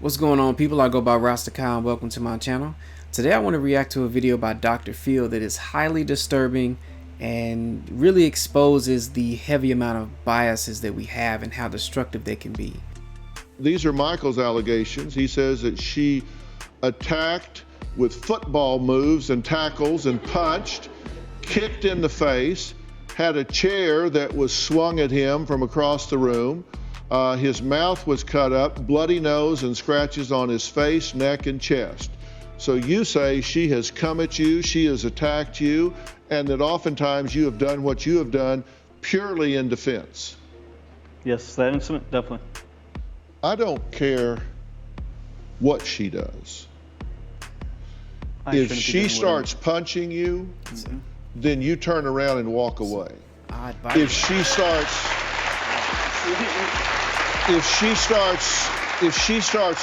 What's going on, people? I go by Rasdakai and welcome to my channel. Today I want to react to a video by Dr. Phil that is highly disturbing and really exposes the heavy amount of biases that we have and how destructive they can be. These are Michael's allegations. He says that she attacked with football moves and tackles and punched, kicked in the face, had a chair that was swung at him from across the room. His mouth was cut up, bloody nose and scratches on his face, neck, and chest. So you say she has come at you, she has attacked you, and that oftentimes you have done what you have done purely in defense. Yes, that incident, definitely. I don't care what she does. If she starts punching you, then you turn around and walk away. If she starts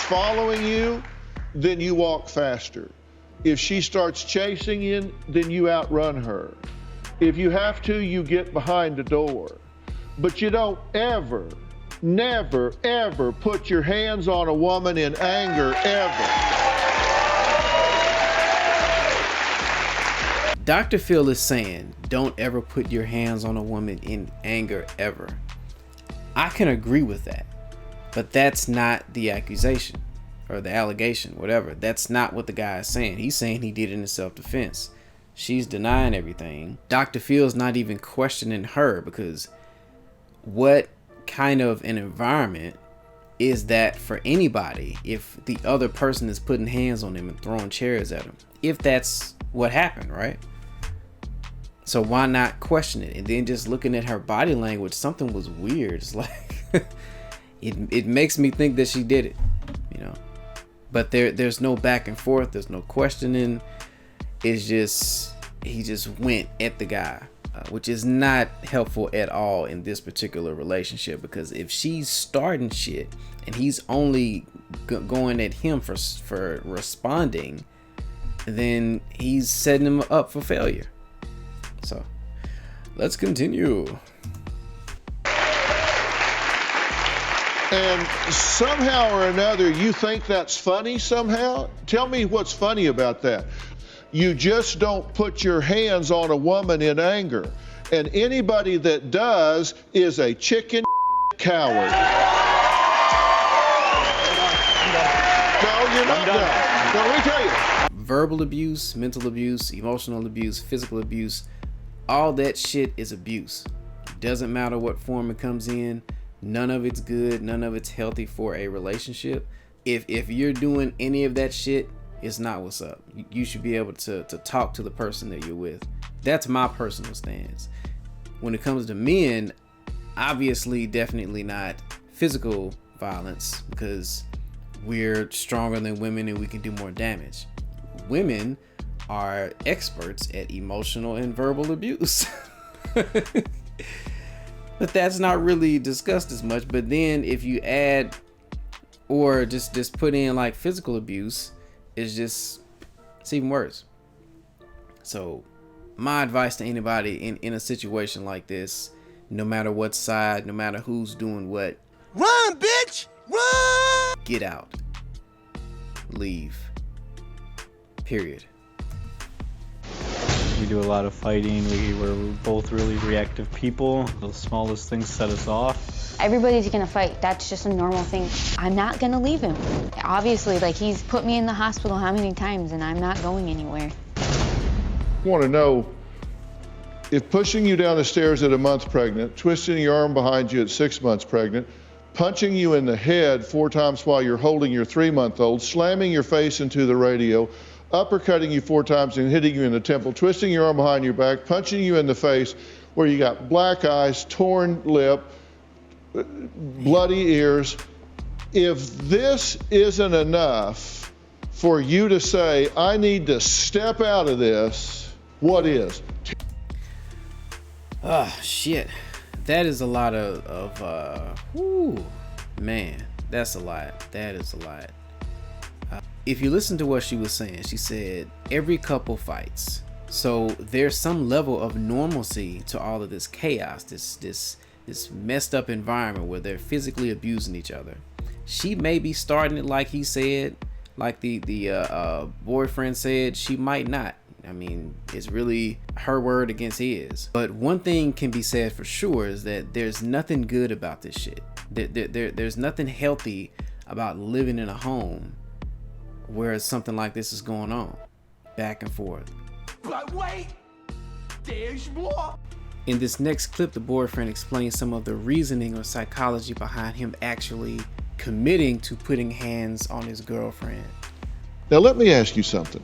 following you, then you walk faster. If she starts chasing you, then you outrun her. If you have to, you get behind the door. But you don't ever, never, ever put your hands on a woman in anger, ever. Dr. Phil is saying, don't ever put your hands on a woman in anger, ever. I can agree with that, but that's not the accusation or the allegation, whatever. That's not what the guy is saying. He's saying he did it in self-defense. She's denying everything. Dr. Phil's not even questioning her, because what kind of an environment is that for anybody if the other person is putting hands on him and throwing chairs at him? If that's what happened, right? So why not question it? And then just looking at her body language, something was weird. It's like it makes me think that she did it, you know. But there's no back and forth, there's no questioning. It's just he just went at the guy, which is not helpful at all in this particular relationship, because if she's starting shit and he's only going at him for responding, then he's setting him up for failure. So let's continue. And somehow or another, you think that's funny somehow? Tell me what's funny about that. You just don't put your hands on a woman in anger. And anybody that does is a chicken coward. No, you're not done. No, let me tell you. Verbal abuse, mental abuse, emotional abuse, physical abuse, all that shit is abuse. It doesn't matter what form it comes in. None of it's good. None of it's healthy for a relationship. If you're doing any of that shit, it's not what's up. You should be able to talk to the person that you're with. That's my personal stance. When it comes to men, obviously, definitely not physical violence, because we're stronger than women and we can do more damage. Women are experts at emotional and verbal abuse. But that's not really discussed as much. But then if you add or just put in like physical abuse, it's even worse. So my advice to anybody in a situation like this, no matter what side, no matter who's doing what, run, bitch, run! Get out, leave, period. We do a lot of fighting. We're both really reactive people. The smallest things set us off. Everybody's gonna fight. That's just a normal thing. I'm not gonna leave him. Obviously, like, he's put me in the hospital how many times, and I'm not going anywhere. I want to know if pushing you down the stairs at a month pregnant, twisting your arm behind you at 6 months pregnant, punching you in the head 4 times while you're holding your 3-month-old, slamming your face into the radio, uppercutting you 4 times and hitting you in the temple, twisting your arm behind your back, punching you in the face where you got black eyes, torn lip, bloody ears. If this isn't enough for you to say, I need to step out of this, what is? Shit. That is a lot whew, man, that's a lot. That is a lot. If you listen to what she was saying, she said every couple fights. So there's some level of normalcy to all of this chaos, this messed up environment where they're physically abusing each other. She may be starting it like he said, like the boyfriend said. She might not. I mean, it's really her word against his. But one thing can be said for sure is that there's nothing good about this shit. There's nothing healthy about living in a home where something like this is going on, back and forth. But wait, there's more. In this next clip, the boyfriend explains some of the reasoning or psychology behind him actually committing to putting hands on his girlfriend. Now let me ask you something.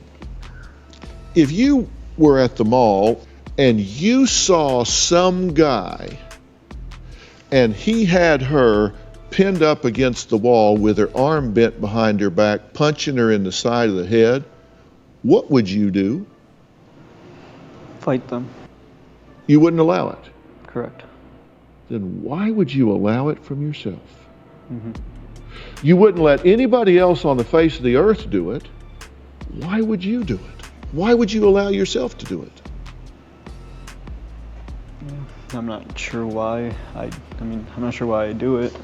If you were at the mall and you saw some guy and he had her pinned up against the wall with her arm bent behind her back, punching her in the side of the head, what would you do? Fight them. You wouldn't allow it. Correct. Then why would you allow it from yourself? You wouldn't let anybody else on the face of the earth do it. Why would you do it? Why would you allow yourself to do it? I'm not sure why. I'm not sure why I do it.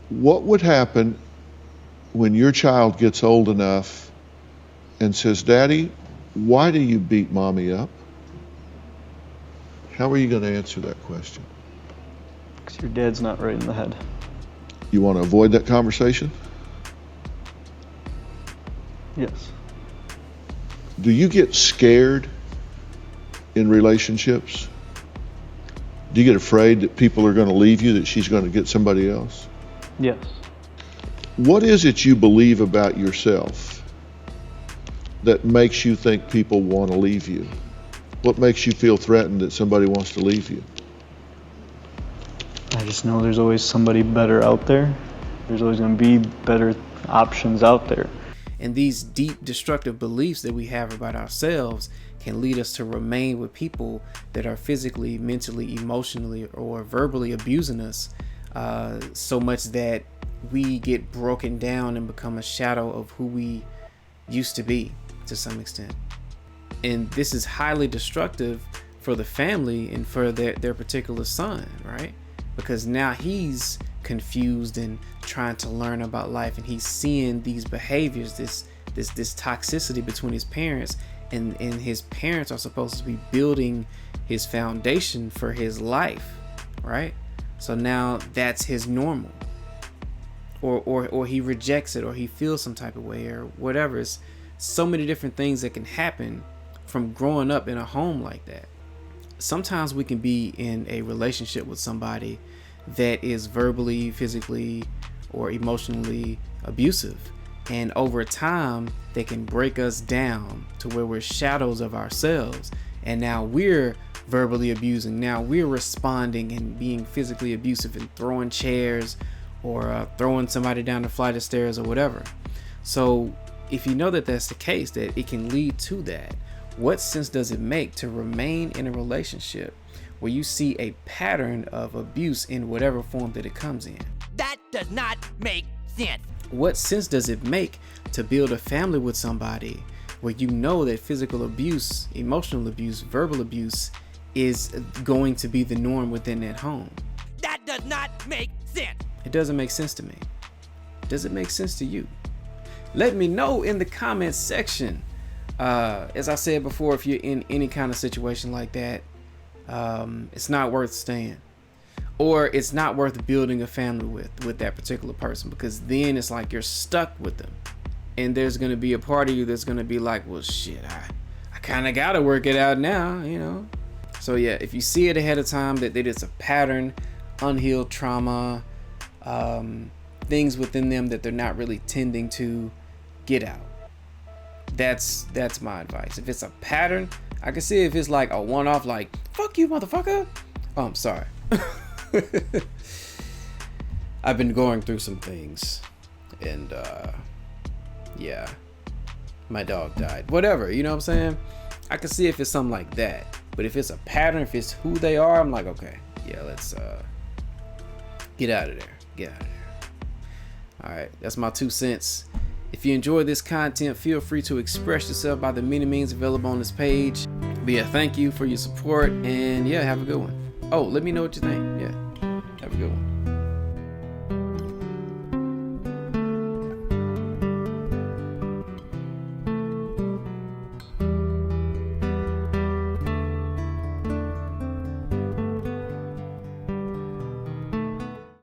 What would happen when your child gets old enough and says, Daddy, why do you beat mommy up? How are you going to answer that question? Because your dad's not right in the head. You want to avoid that conversation? Yes. Do you get scared in relationships? Do you get afraid that people are going to leave you, that she's going to get somebody else? Yes. What is it you believe about yourself that makes you think people want to leave you? What makes you feel threatened that somebody wants to leave you? I just know there's always somebody better out there. There's always going to be better options out there. And these deep destructive beliefs that we have about ourselves can lead us to remain with people that are physically, mentally, emotionally, or verbally abusing us so much that we get broken down and become a shadow of who we used to be to some extent. And this is highly destructive for the family and for their particular son, right? Because now he's confused and trying to learn about life, and he's seeing these behaviors, this toxicity between his parents, and his parents are supposed to be building his foundation for his life, right? So now that's his normal, or he rejects it, or he feels some type of way, or whatever. It's so many different things that can happen from growing up in a home like that. Sometimes we can be in a relationship with somebody that is verbally, physically, or emotionally abusive, and over time they can break us down to where we're shadows of ourselves, and now we're verbally abusing, now we're responding and being physically abusive and throwing chairs or throwing somebody down the flight of stairs or whatever. So if you know that that's the case, that it can lead to that, what sense does it make to remain in a relationship where you see a pattern of abuse in whatever form that it comes in? That does not make sense. What sense does it make to build a family with somebody where you know that physical abuse, emotional abuse, verbal abuse is going to be the norm within that home? That does not make sense. It doesn't make sense to me. Does it make sense to you? Let me know in the comments section. As I said before, if you're in any kind of situation like that, it's not worth staying, or it's not worth building a family with that particular person, because then it's like you're stuck with them, and there's going to be a part of you that's going to be like, well shit, I kind of got to work it out now, you know? So yeah, if you see it ahead of time that it's a pattern, unhealed trauma, things within them that they're not really tending to, get out. That's my advice. If it's a pattern, I can see if it's like a one-off, like, fuck you, motherfucker. Oh, I'm sorry. I've been going through some things, and yeah, my dog died. Whatever, you know what I'm saying? I can see if it's something like that. But if it's a pattern, if it's who they are, I'm like, okay, yeah, let's get out of there. Get out of there. All right, that's my 2 cents. If you enjoy this content, feel free to express yourself by the many means available on this page. But yeah, thank you for your support, and yeah, have a good one. Oh, let me know what you think.